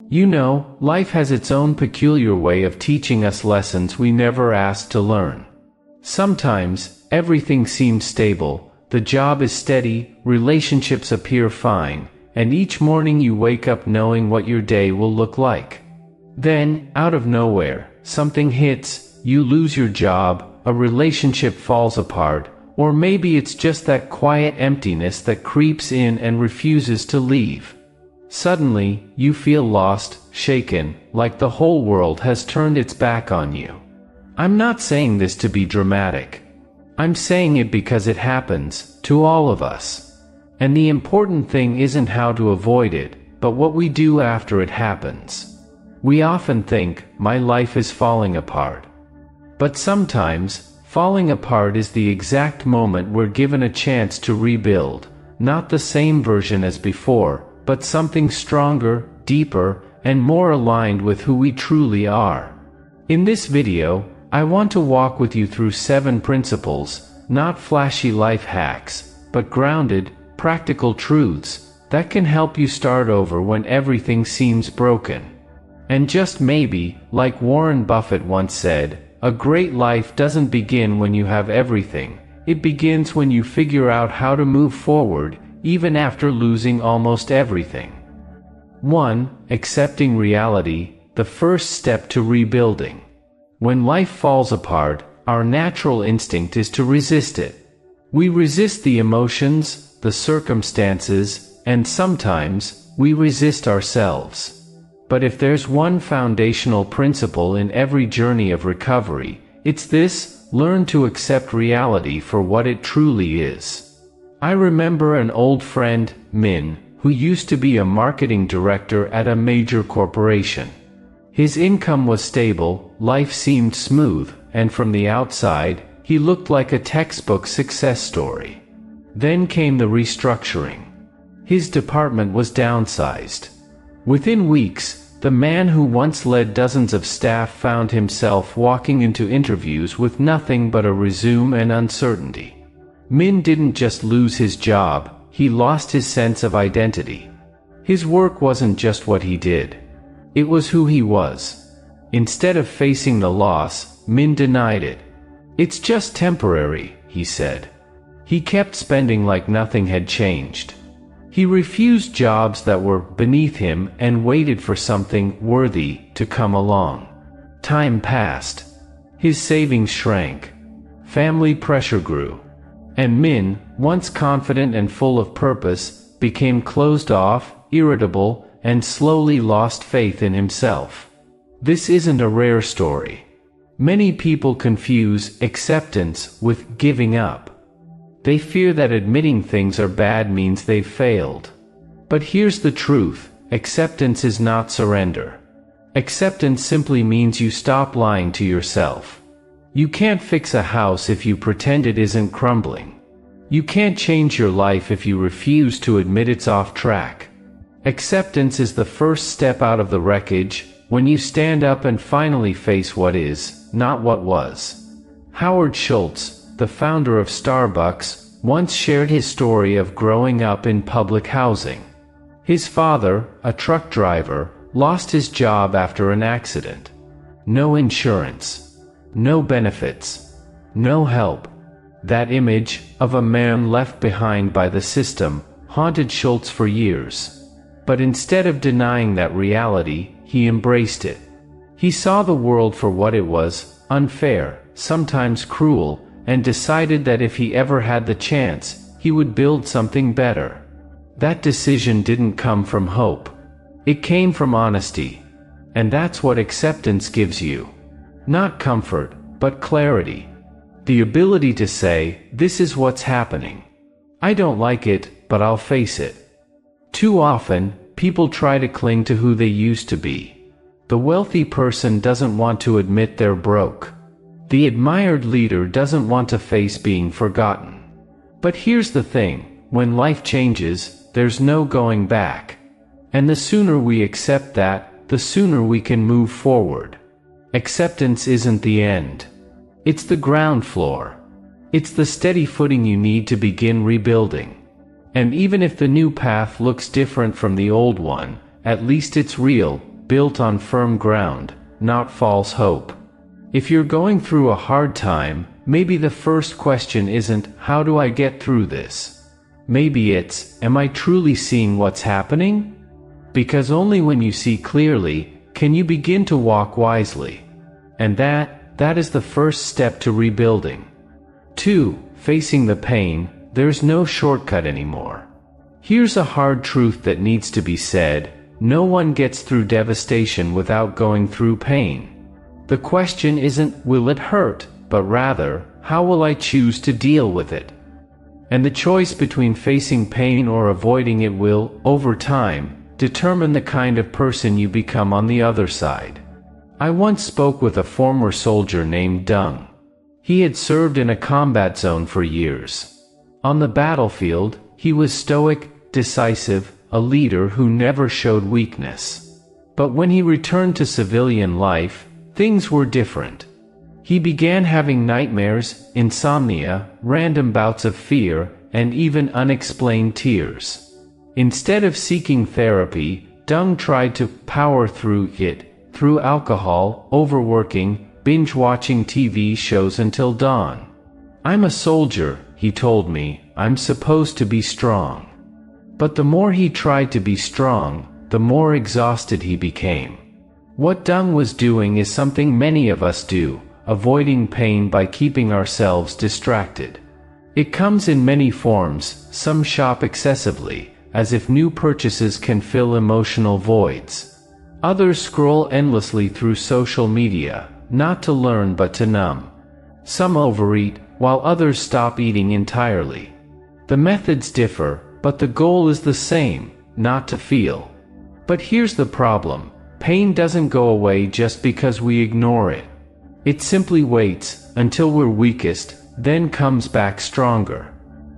You know, life has its own peculiar way of teaching us lessons we never asked to learn. Sometimes, everything seems stable, the job is steady, relationships appear fine, and each morning you wake up knowing what your day will look like. Then, out of nowhere, something hits, you lose your job, a relationship falls apart, or maybe it's just that quiet emptiness that creeps in and refuses to leave. Suddenly, you feel lost, shaken, like the whole world has turned its back on you. I'm not saying this to be dramatic. I'm saying it because it happens, to all of us. And the important thing isn't how to avoid it, but what we do after it happens. We often think, my life is falling apart. But sometimes, falling apart is the exact moment we're given a chance to rebuild, not the same version as before, but something stronger, deeper, and more aligned with who we truly are. In this video, I want to walk with you through 7 principles, not flashy life hacks, but grounded, practical truths that can help you start over when everything seems broken. And just maybe, like Warren Buffett once said, a great life doesn't begin when you have everything, it begins when you figure out how to move forward, even after losing almost everything. 1. Accepting reality, the first step to rebuilding. When life falls apart, our natural instinct is to resist it. We resist the emotions, the circumstances, and sometimes, we resist ourselves. But if there's one foundational principle in every journey of recovery, it's this: learn to accept reality for what it truly is. I remember an old friend, Min, who used to be a marketing director at a major corporation. His income was stable, life seemed smooth, and from the outside, he looked like a textbook success story. Then came the restructuring. His department was downsized. Within weeks, the man who once led dozens of staff found himself walking into interviews with nothing but a resume and uncertainty. Min didn't just lose his job, he lost his sense of identity. His work wasn't just what he did. It was who he was. Instead of facing the loss, Min denied it. "It's just temporary," he said. He kept spending like nothing had changed. He refused jobs that were beneath him and waited for something worthy to come along. Time passed. His savings shrank. Family pressure grew. And Min, once confident and full of purpose, became closed off, irritable, and slowly lost faith in himself. This isn't a rare story. Many people confuse acceptance with giving up. They fear that admitting things are bad means they've failed. But here's the truth: acceptance is not surrender. Acceptance simply means you stop lying to yourself. You can't fix a house if you pretend it isn't crumbling. You can't change your life if you refuse to admit it's off track. Acceptance is the first step out of the wreckage, when you stand up and finally face what is, not what was. Howard Schultz, the founder of Starbucks, once shared his story of growing up in public housing. His father, a truck driver, lost his job after an accident. No insurance. No benefits. No help. That image, of a man left behind by the system, haunted Schultz for years. But instead of denying that reality, he embraced it. He saw the world for what it was, unfair, sometimes cruel, and decided that if he ever had the chance, he would build something better. That decision didn't come from hope. It came from honesty. And that's what acceptance gives you. Not comfort, but clarity. The ability to say, this is what's happening. I don't like it, but I'll face it. Too often, people try to cling to who they used to be. The wealthy person doesn't want to admit they're broke. The admired leader doesn't want to face being forgotten. But here's the thing: when life changes, there's no going back. And the sooner we accept that, the sooner we can move forward. Acceptance isn't the end. It's the ground floor. It's the steady footing you need to begin rebuilding. And even if the new path looks different from the old one, at least it's real, built on firm ground, not false hope. If you're going through a hard time, maybe the first question isn't, how do I get through this? Maybe it's, am I truly seeing what's happening? Because only when you see clearly, can you begin to walk wisely. And that is the first step to rebuilding. 2. Facing the pain. There's no shortcut anymore. Here's a hard truth that needs to be said. No one gets through devastation without going through pain. The question isn't, will it hurt, but rather, how will I choose to deal with it? And the choice between facing pain or avoiding it will, over time, determine the kind of person you become on the other side. I once spoke with a former soldier named Dung. He had served in a combat zone for years. On the battlefield, he was stoic, decisive, a leader who never showed weakness. But when he returned to civilian life, things were different. He began having nightmares, insomnia, random bouts of fear, and even unexplained tears. Instead of seeking therapy, Dung tried to power through it, through alcohol, overworking, binge-watching TV shows until dawn. I'm a soldier, he told me, I'm supposed to be strong. But the more he tried to be strong, the more exhausted he became. What Dung was doing is something many of us do, avoiding pain by keeping ourselves distracted. It comes in many forms. Some shop excessively, as if new purchases can fill emotional voids. Others scroll endlessly through social media, not to learn but to numb. Some overeat, while others stop eating entirely. The methods differ, but the goal is the same, not to feel. But here's the problem. Pain doesn't go away just because we ignore it. It simply waits, until we're weakest, then comes back stronger.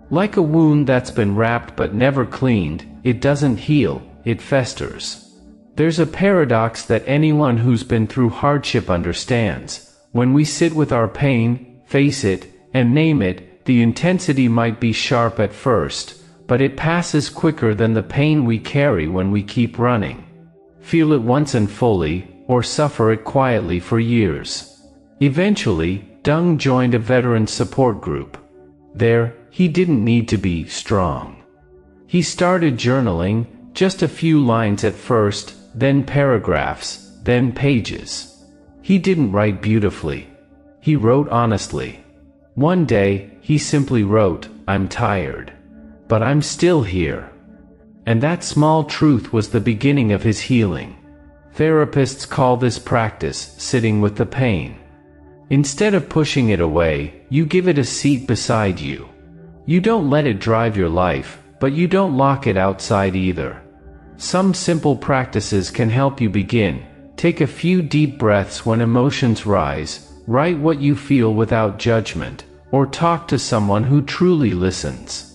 Like a wound that's been wrapped but never cleaned, it doesn't heal, it festers. There's a paradox that anyone who's been through hardship understands. When we sit with our pain, face it, and name it, the intensity might be sharp at first, but it passes quicker than the pain we carry when we keep running. Feel it once and fully, or suffer it quietly for years. Eventually, Dung joined a veteran support group. There, he didn't need to be strong. He started journaling, just a few lines at first, then paragraphs, then pages. He didn't write beautifully. He wrote honestly. One day, he simply wrote, I'm tired. But I'm still here. And that small truth was the beginning of his healing. Therapists call this practice sitting with the pain. Instead of pushing it away, you give it a seat beside you. You don't let it drive your life, but you don't lock it outside either. Some simple practices can help you begin. Take a few deep breaths when emotions rise, write what you feel without judgment, or talk to someone who truly listens.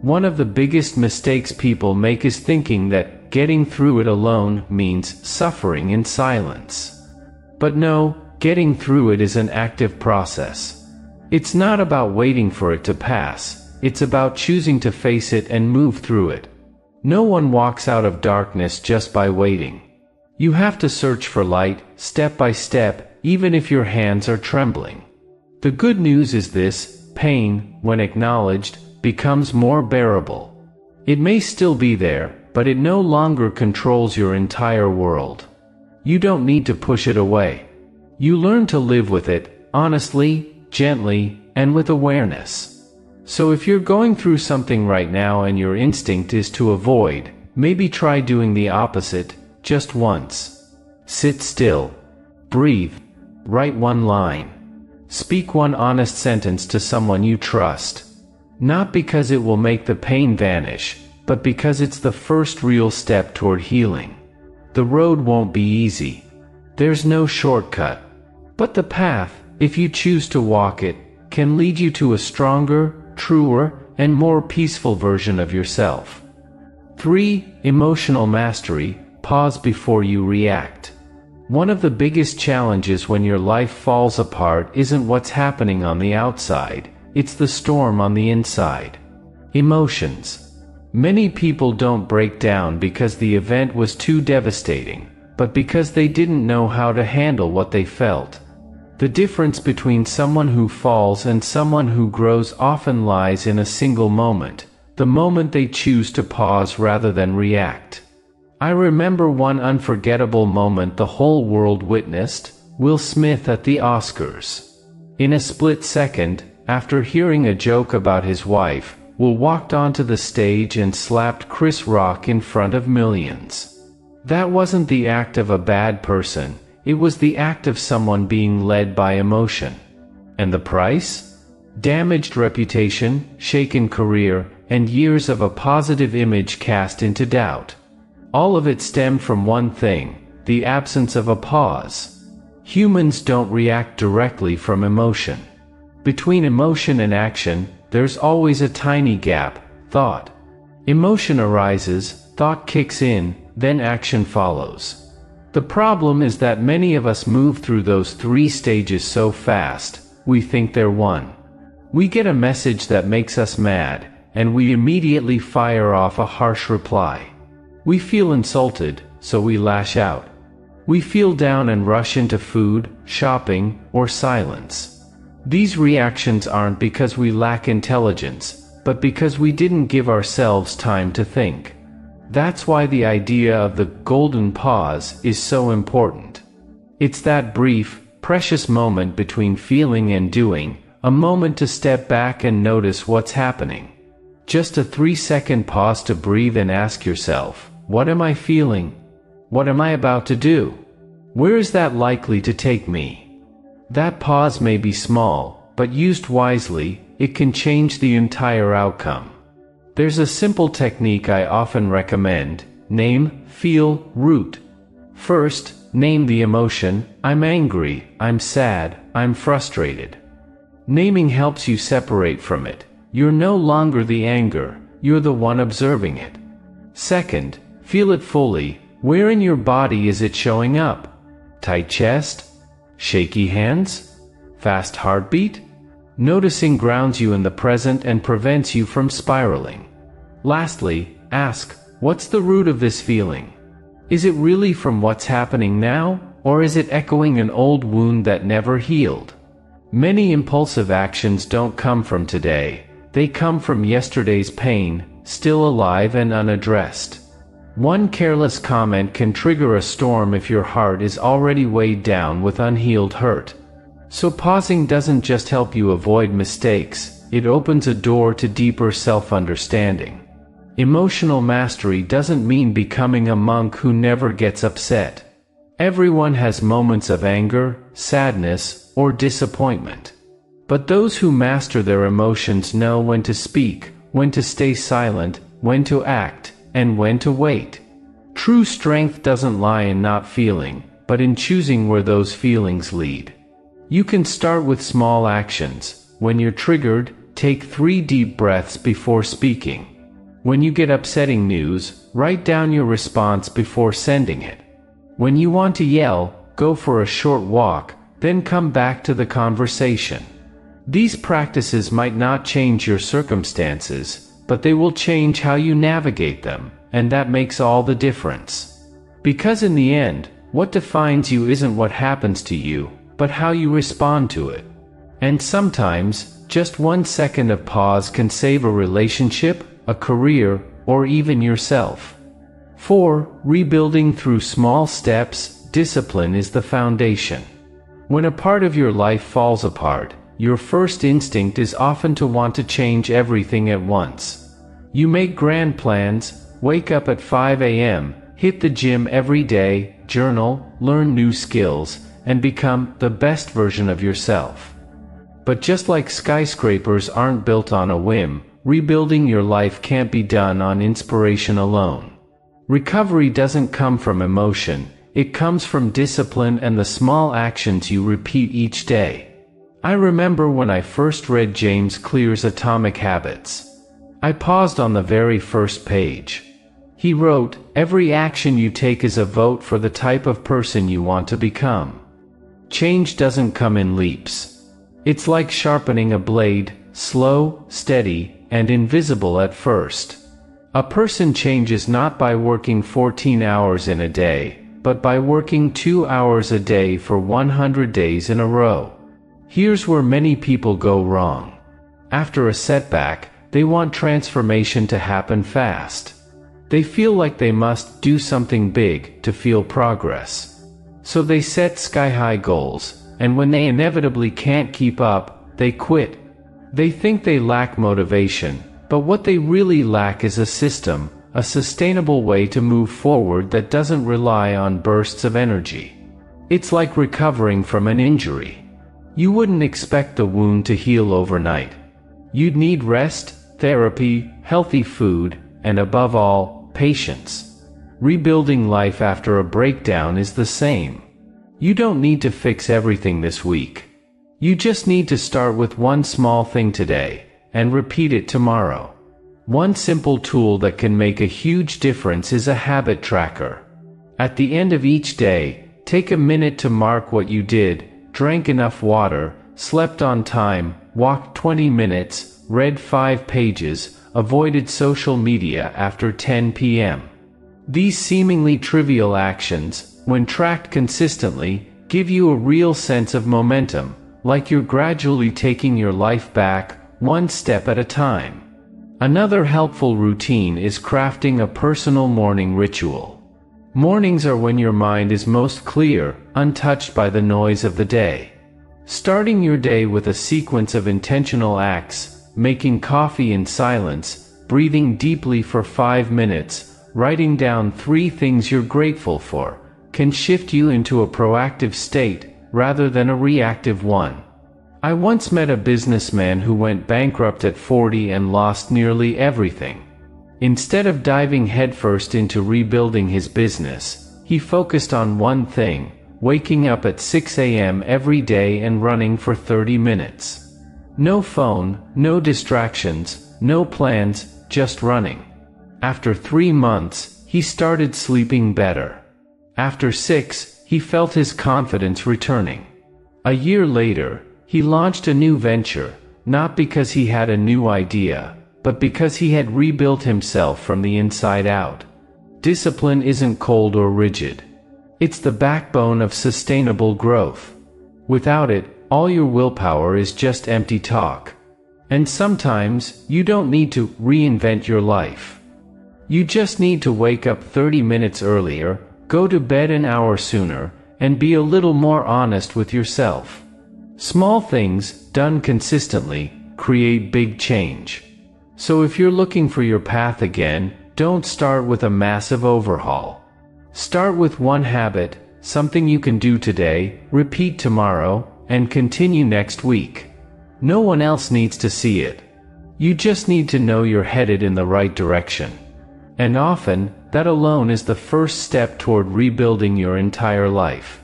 One of the biggest mistakes people make is thinking that getting through it alone means suffering in silence. But no, getting through it is an active process. It's not about waiting for it to pass, it's about choosing to face it and move through it. No one walks out of darkness just by waiting. You have to search for light, step by step, even if your hands are trembling. The good news is this: pain, when acknowledged, becomes more bearable. It may still be there, but it no longer controls your entire world. You don't need to push it away. You learn to live with it, honestly, gently, and with awareness. So if you're going through something right now and your instinct is to avoid, maybe try doing the opposite, just once. Sit still. Breathe. Write one line. Speak one honest sentence to someone you trust. Not because it will make the pain vanish, but because it's the first real step toward healing. The road won't be easy. There's no shortcut. But the path, if you choose to walk it, can lead you to a stronger, truer, and more peaceful version of yourself. 3. Emotional mastery. Pause before you react. One of the biggest challenges when your life falls apart isn't what's happening on the outside, it's the storm on the inside. Emotions. Many people don't break down because the event was too devastating. but because they didn't know how to handle what they felt. The difference between someone who falls and someone who grows often lies in a single moment, the moment they choose to pause rather than react. I remember one unforgettable moment the whole world witnessed: Will Smith at the Oscars. In a split second, after hearing a joke about his wife, Will walked onto the stage and slapped Chris Rock in front of millions. That wasn't the act of a bad person, it was the act of someone being led by emotion. And the price? Damaged reputation, shaken career, and years of a positive image cast into doubt. All of it stemmed from one thing: the absence of a pause. Humans don't react directly from emotion. Between emotion and action, there's always a tiny gap: thought. Emotion arises, thought kicks in, then action follows. The problem is that many of us move through those three stages so fast, we think they're one. We get a message that makes us mad, and we immediately fire off a harsh reply. We feel insulted, so we lash out. We feel down and rush into food, shopping, or silence. These reactions aren't because we lack intelligence, but because we didn't give ourselves time to think. That's why the idea of the golden pause is so important. It's that brief, precious moment between feeling and doing, a moment to step back and notice what's happening. Just a 3-second pause to breathe and ask yourself, what am I feeling? What am I about to do? Where is that likely to take me? That pause may be small, but used wisely, it can change the entire outcome. There's a simple technique I often recommend: name, feel, root. First, name the emotion: I'm angry, I'm sad, I'm frustrated. Naming helps you separate from it. You're no longer the anger, you're the one observing it. Second, feel it fully. Where in your body is it showing up? Tight chest? Shaky hands? Fast heartbeat? Noticing grounds you in the present and prevents you from spiraling. Lastly, ask, what's the root of this feeling? Is it really from what's happening now, or is it echoing an old wound that never healed? Many impulsive actions don't come from today, they come from yesterday's pain, still alive and unaddressed. One careless comment can trigger a storm if your heart is already weighed down with unhealed hurt. So pausing doesn't just help you avoid mistakes, it opens a door to deeper self-understanding. Emotional mastery doesn't mean becoming a monk who never gets upset. Everyone has moments of anger, sadness, or disappointment. But those who master their emotions know when to speak, when to stay silent, when to act, and when to wait. True strength doesn't lie in not feeling, but in choosing where those feelings lead. You can start with small actions. When you're triggered, take 3 deep breaths before speaking. When you get upsetting news, write down your response before sending it. When you want to yell, go for a short walk, then come back to the conversation. These practices might not change your circumstances, but they will change how you navigate them, and that makes all the difference. Because in the end, what defines you isn't what happens to you, but how you respond to it. And sometimes, just 1 second of pause can save a relationship, a career, or even yourself. 4. Rebuilding through small steps. Discipline is the foundation. When a part of your life falls apart, your first instinct is often to want to change everything at once. You make grand plans, wake up at 5 a.m., hit the gym every day, journal, learn new skills, and become the best version of yourself. But just like skyscrapers aren't built on a whim, rebuilding your life can't be done on inspiration alone. Recovery doesn't come from emotion, it comes from discipline and the small actions you repeat each day. I remember when I first read James Clear's Atomic Habits. I paused on the very first page. He wrote, "Every action you take is a vote for the type of person you want to become." Change doesn't come in leaps. It's like sharpening a blade, slow, steady, and invisible at first. A person changes not by working 14 hours in a day, but by working 2 hours a day for 100 days in a row. Here's where many people go wrong. After a setback, they want transformation to happen fast. They feel like they must do something big to feel progress. So they set sky-high goals, and when they inevitably can't keep up, they quit. They think they lack motivation, but what they really lack is a system, a sustainable way to move forward that doesn't rely on bursts of energy. It's like recovering from an injury. You wouldn't expect the wound to heal overnight. You'd need rest, therapy, healthy food, and above all, patience. Rebuilding life after a breakdown is the same. You don't need to fix everything this week. You just need to start with one small thing today, and repeat it tomorrow. One simple tool that can make a huge difference is a habit tracker. At the end of each day, take a minute to mark what you did, drank enough water, slept on time, walked 20 minutes, read 5 pages, avoided social media after 10 p.m. These seemingly trivial actions, when tracked consistently, give you a real sense of momentum, like you're gradually taking your life back, one step at a time. Another helpful routine is crafting a personal morning ritual. Mornings are when your mind is most clear, untouched by the noise of the day. Starting your day with a sequence of intentional acts, making coffee in silence, breathing deeply for 5 minutes, writing down 3 things you're grateful for, can shift you into a proactive state, rather than a reactive one. I once met a businessman who went bankrupt at 40 and lost nearly everything. Instead of diving headfirst into rebuilding his business, he focused on one thing: waking up at 6 a.m. every day and running for 30 minutes. No phone, no distractions, no plans, just running. After 3 months, he started sleeping better. After 6, he felt his confidence returning. A year later, he launched a new venture, not because he had a new idea, but because he had rebuilt himself from the inside out. Discipline isn't cold or rigid. It's the backbone of sustainable growth. Without it, all your willpower is just empty talk. And sometimes, you don't need to reinvent your life. You just need to wake up 30 minutes earlier, go to bed an hour sooner, and be a little more honest with yourself. Small things, done consistently, create big change. So if you're looking for your path again, don't start with a massive overhaul. Start with one habit, something you can do today, repeat tomorrow, and continue next week. No one else needs to see it. You just need to know you're headed in the right direction. And often, that alone is the first step toward rebuilding your entire life.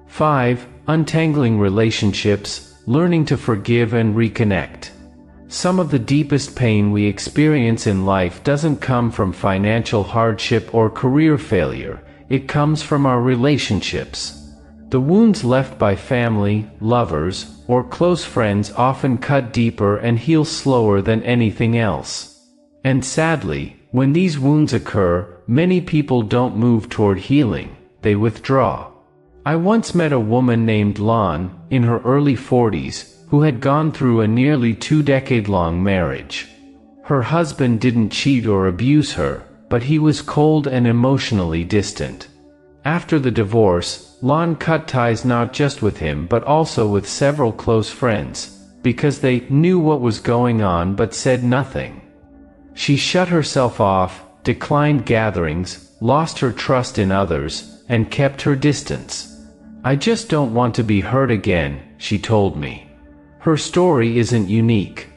5. Untangling relationships, learning to forgive and reconnect. Some of the deepest pain we experience in life doesn't come from financial hardship or career failure, it comes from our relationships. The wounds left by family, lovers, or close friends often cut deeper and heal slower than anything else. And sadly, when these wounds occur, many people don't move toward healing, they withdraw. I once met a woman named Lon, in her early 40s, who had gone through a nearly 2-decade-long marriage. Her husband didn't cheat or abuse her, but he was cold and emotionally distant. After the divorce, Lon cut ties not just with him but also with several close friends, because they knew what was going on but said nothing. She shut herself off, declined gatherings, lost her trust in others, and kept her distance. "I just don't want to be hurt again," she told me. Her story isn't unique.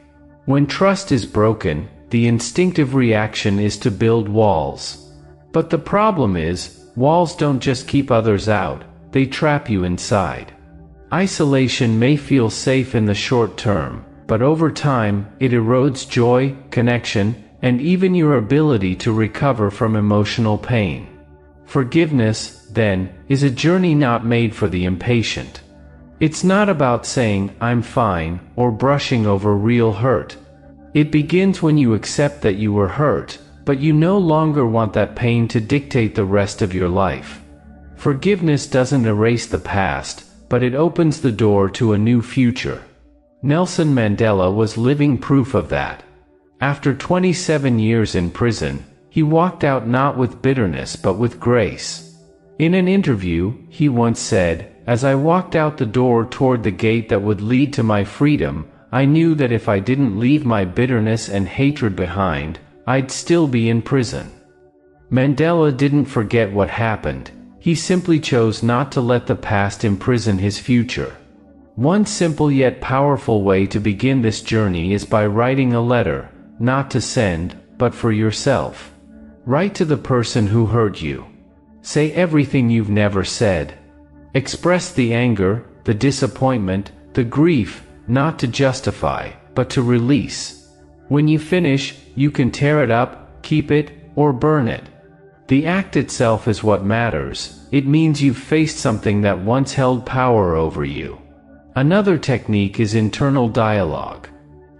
When trust is broken, the instinctive reaction is to build walls. But the problem is, walls don't just keep others out, they trap you inside. Isolation may feel safe in the short term, but over time, it erodes joy, connection, and even your ability to recover from emotional pain. Forgiveness, then, is a journey not made for the impatient. It's not about saying, "I'm fine," or brushing over real hurt. It begins when you accept that you were hurt, but you no longer want that pain to dictate the rest of your life. Forgiveness doesn't erase the past, but it opens the door to a new future. Nelson Mandela was living proof of that. After 27 years in prison, he walked out not with bitterness but with grace. In an interview, he once said, "As I walked out the door toward the gate that would lead to my freedom, I knew that if I didn't leave my bitterness and hatred behind, I'd still be in prison." Mandela didn't forget what happened. He simply chose not to let the past imprison his future. One simple yet powerful way to begin this journey is by writing a letter, not to send, but for yourself. Write to the person who hurt you. Say everything you've never said. Express the anger, the disappointment, the grief, not to justify, but to release. When you finish, you can tear it up, keep it, or burn it. The act itself is what matters. It means you've faced something that once held power over you. Another technique is internal dialogue.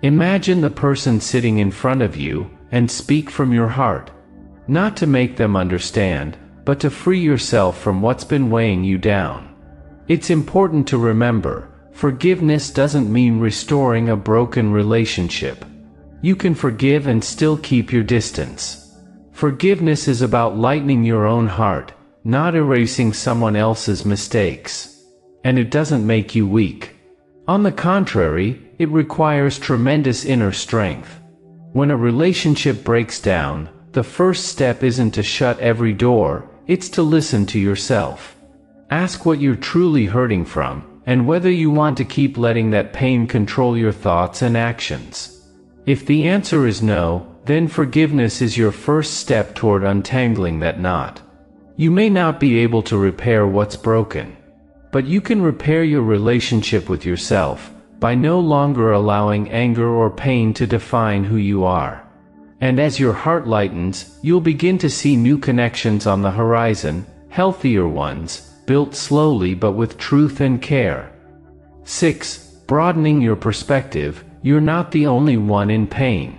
Imagine the person sitting in front of you, and speak from your heart. Not to make them understand, but to free yourself from what's been weighing you down. It's important to remember, forgiveness doesn't mean restoring a broken relationship. You can forgive and still keep your distance. Forgiveness is about lightening your own heart, not erasing someone else's mistakes. And it doesn't make you weak. On the contrary, it requires tremendous inner strength. When a relationship breaks down, the first step isn't to shut every door, it's to listen to yourself. Ask what you're truly hurting from, and whether you want to keep letting that pain control your thoughts and actions. If the answer is no, then forgiveness is your first step toward untangling that knot. You may not be able to repair what's broken, but you can repair your relationship with yourself by no longer allowing anger or pain to define who you are. And as your heart lightens, you'll begin to see new connections on the horizon, healthier ones, built slowly but with truth and care. 6. Broadening your perspective. You're not the only one in pain.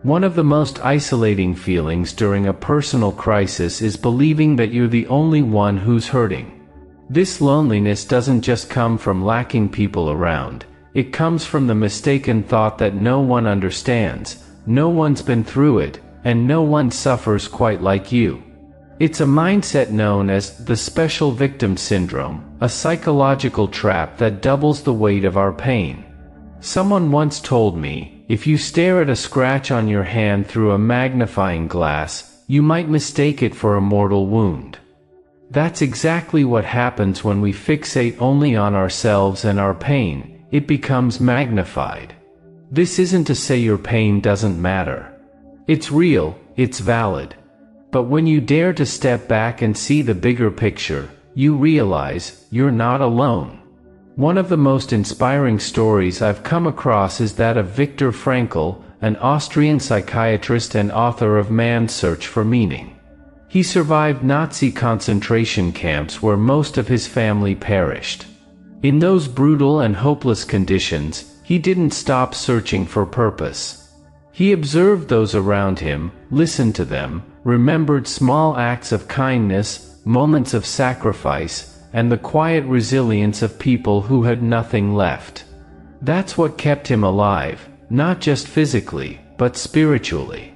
One of the most isolating feelings during a personal crisis is believing that you're the only one who's hurting. This loneliness doesn't just come from lacking people around, it comes from the mistaken thought that no one understands, no one's been through it, and no one suffers quite like you. It's a mindset known as the special victim syndrome, a psychological trap that doubles the weight of our pain. Someone once told me, if you stare at a scratch on your hand through a magnifying glass, you might mistake it for a mortal wound. That's exactly what happens when we fixate only on ourselves and our pain. It becomes magnified. This isn't to say your pain doesn't matter. It's real, it's valid. But when you dare to step back and see the bigger picture, you realize you're not alone. One of the most inspiring stories I've come across is that of Viktor Frankl, an Austrian psychiatrist and author of Man's Search for Meaning. He survived Nazi concentration camps where most of his family perished. In those brutal and hopeless conditions, he didn't stop searching for purpose. He observed those around him, listened to them, remembered small acts of kindness, moments of sacrifice, and the quiet resilience of people who had nothing left. That's what kept him alive, not just physically, but spiritually.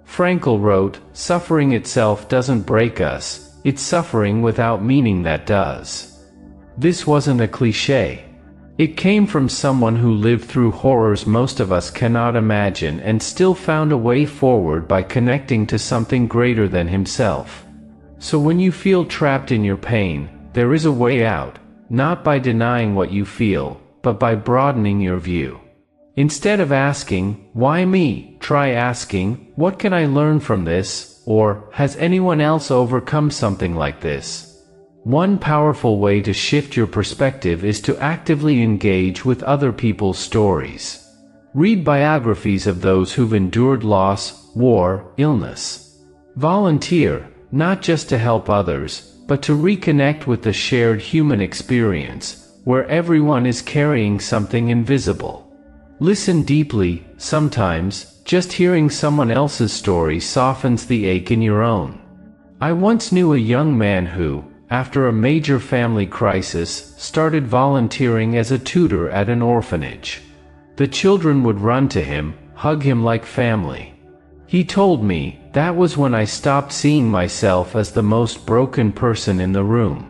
Frankl wrote, "Suffering itself doesn't break us, it's suffering without meaning that does." This wasn't a cliché. It came from someone who lived through horrors most of us cannot imagine and still found a way forward by connecting to something greater than himself. So when you feel trapped in your pain, there is a way out, not by denying what you feel, but by broadening your view. Instead of asking, "Why me?" try asking, "What can I learn from this?" or "Has anyone else overcome something like this?" One powerful way to shift your perspective is to actively engage with other people's stories. Read biographies of those who've endured loss, war, illness. Volunteer, not just to help others, but to reconnect with the shared human experience, where everyone is carrying something invisible. Listen deeply. Sometimes, just hearing someone else's story softens the ache in your own. I once knew a young man who, after a major family crisis, started volunteering as a tutor at an orphanage. The children would run to him, hug him like family. He told me, "That was when I stopped seeing myself as the most broken person in the room.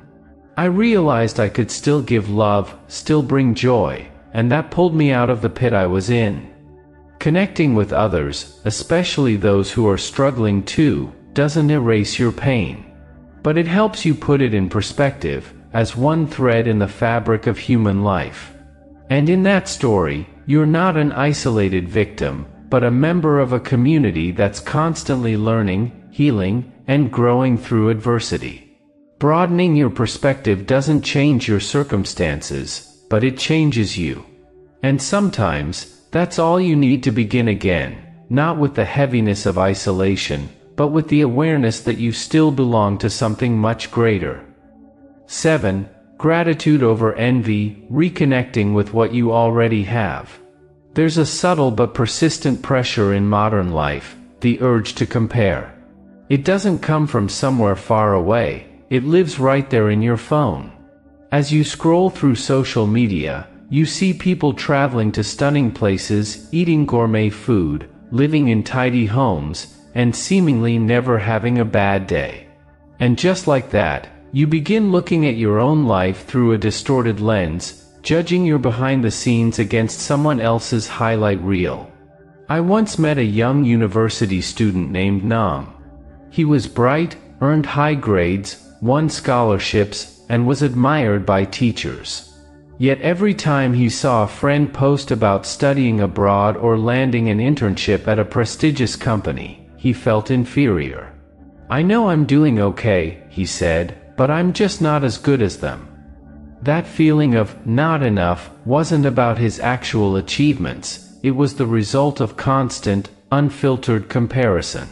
I realized I could still give love, still bring joy, and that pulled me out of the pit I was in." Connecting with others, especially those who are struggling too, doesn't erase your pain. But it helps you put it in perspective, as one thread in the fabric of human life. And in that story, you're not an isolated victim, but a member of a community that's constantly learning, healing, and growing through adversity. Broadening your perspective doesn't change your circumstances, but it changes you. And sometimes, that's all you need to begin again, not with the heaviness of isolation, but with the awareness that you still belong to something much greater. 7. Gratitude over envy, reconnecting with what you already have. There's a subtle but persistent pressure in modern life, the urge to compare. It doesn't come from somewhere far away, it lives right there in your phone. As you scroll through social media, you see people traveling to stunning places, eating gourmet food, living in tidy homes, and seemingly never having a bad day. And just like that, you begin looking at your own life through a distorted lens, judging your behind the scenes against someone else's highlight reel. I once met a young university student named Nam. He was bright, earned high grades, won scholarships, and was admired by teachers. Yet every time he saw a friend post about studying abroad or landing an internship at a prestigious company, he felt inferior. "I know I'm doing okay," he said, "but I'm just not as good as them." That feeling of not enough wasn't about his actual achievements, it was the result of constant, unfiltered comparison.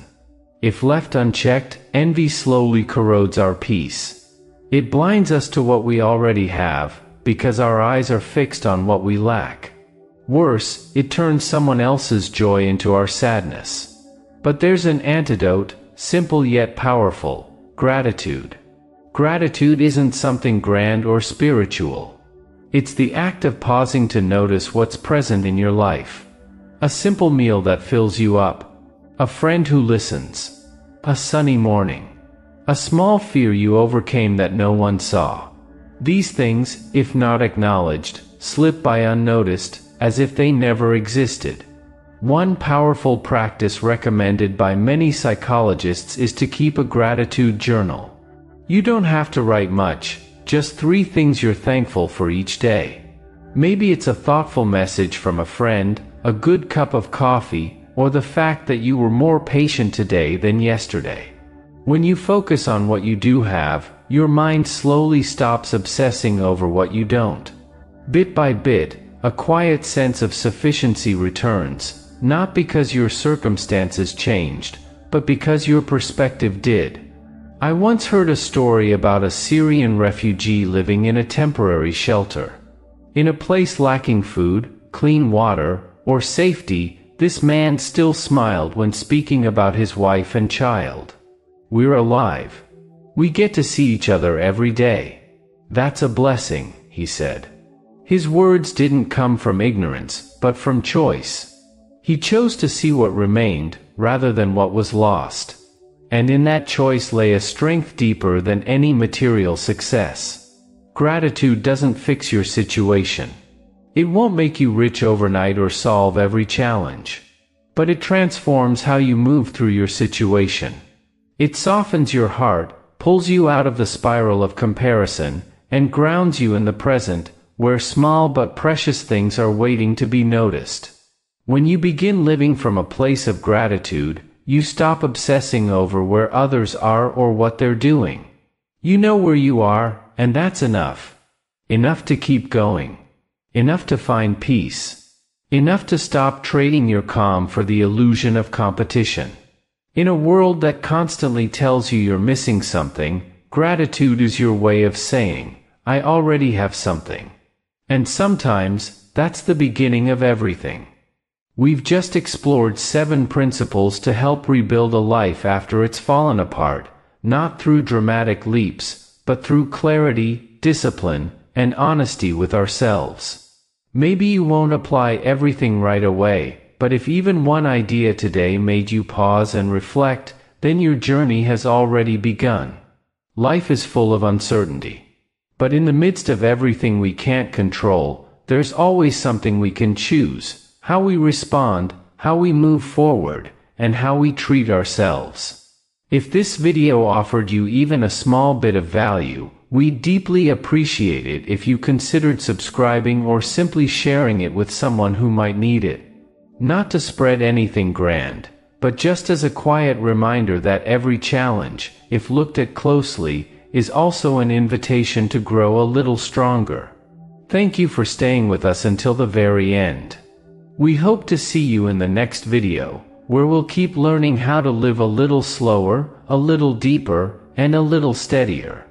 If left unchecked, envy slowly corrodes our peace. It blinds us to what we already have, because our eyes are fixed on what we lack. Worse, it turns someone else's joy into our sadness. But there's an antidote, simple yet powerful: gratitude. Gratitude isn't something grand or spiritual. It's the act of pausing to notice what's present in your life. A simple meal that fills you up. A friend who listens. A sunny morning. A small fear you overcame that no one saw. These things, if not acknowledged, slip by unnoticed, as if they never existed. One powerful practice recommended by many psychologists is to keep a gratitude journal. You don't have to write much, just 3 things you're thankful for each day. Maybe it's a thoughtful message from a friend, a good cup of coffee, or the fact that you were more patient today than yesterday. When you focus on what you do have, your mind slowly stops obsessing over what you don't. Bit by bit, a quiet sense of sufficiency returns, not because your circumstances changed, but because your perspective did. I once heard a story about a Syrian refugee living in a temporary shelter. In a place lacking food, clean water, or safety, this man still smiled when speaking about his wife and child. "We're alive. We get to see each other every day. That's a blessing," he said. His words didn't come from ignorance, but from choice. He chose to see what remained, rather than what was lost. And in that choice lay a strength deeper than any material success. Gratitude doesn't fix your situation. It won't make you rich overnight or solve every challenge. But it transforms how you move through your situation. It softens your heart, pulls you out of the spiral of comparison, and grounds you in the present, where small but precious things are waiting to be noticed. When you begin living from a place of gratitude, you stop obsessing over where others are or what they're doing. You know where you are, and that's enough. Enough to keep going. Enough to find peace. Enough to stop trading your calm for the illusion of competition. In a world that constantly tells you you're missing something, gratitude is your way of saying, "I already have something." And sometimes, that's the beginning of everything. We've just explored 7 principles to help rebuild a life after it's fallen apart, not through dramatic leaps, but through clarity, discipline, and honesty with ourselves. Maybe you won't apply everything right away, but if even one idea today made you pause and reflect, then your journey has already begun. Life is full of uncertainty. But in the midst of everything we can't control, there's always something we can choose: how we respond, how we move forward, and how we treat ourselves. If this video offered you even a small bit of value, we'd deeply appreciate it if you considered subscribing or simply sharing it with someone who might need it. Not to spread anything grand, but just as a quiet reminder that every challenge, if looked at closely, is also an invitation to grow a little stronger. Thank you for staying with us until the very end. We hope to see you in the next video, where we'll keep learning how to live a little slower, a little deeper, and a little steadier.